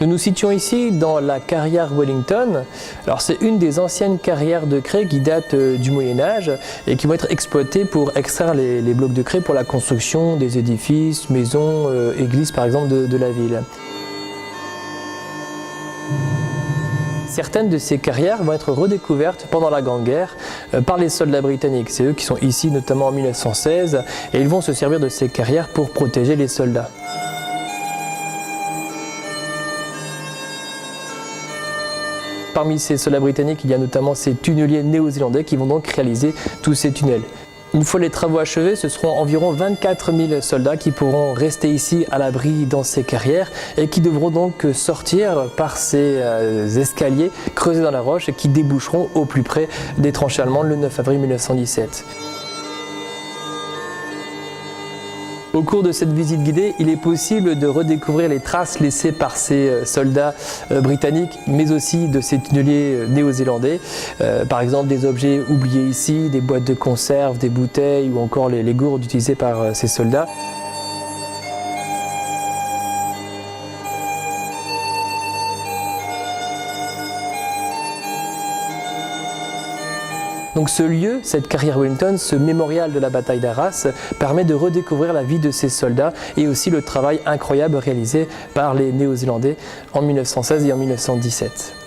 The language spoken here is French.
Nous nous situons ici dans la carrière Wellington. Alors c'est une des anciennes carrières de craie qui datent du Moyen-Âge et qui vont être exploitées pour extraire les blocs de craie pour la construction des édifices, maisons, églises par exemple de la ville. Certaines de ces carrières vont être redécouvertes pendant la Grande Guerre par les soldats britanniques. C'est eux qui sont ici notamment en 1916 et ils vont se servir de ces carrières pour protéger les soldats. Parmi ces soldats britanniques, il y a notamment ces tunneliers néo-zélandais qui vont donc réaliser tous ces tunnels. Une fois les travaux achevés, ce seront environ 24 000 soldats qui pourront rester ici à l'abri dans ces carrières et qui devront donc sortir par ces escaliers creusés dans la roche et qui déboucheront au plus près des tranchées allemandes le 9 avril 1917. Au cours de cette visite guidée, il est possible de redécouvrir les traces laissées par ces soldats britanniques, mais aussi de ces tunneliers néo-zélandais. Par exemple, des objets oubliés ici, des boîtes de conserve, des bouteilles ou encore les gourdes utilisées par ces soldats. Donc ce lieu, cette carrière Wellington, ce mémorial de la bataille d'Arras, permet de redécouvrir la vie de ces soldats et aussi le travail incroyable réalisé par les Néo-Zélandais en 1916 et en 1917.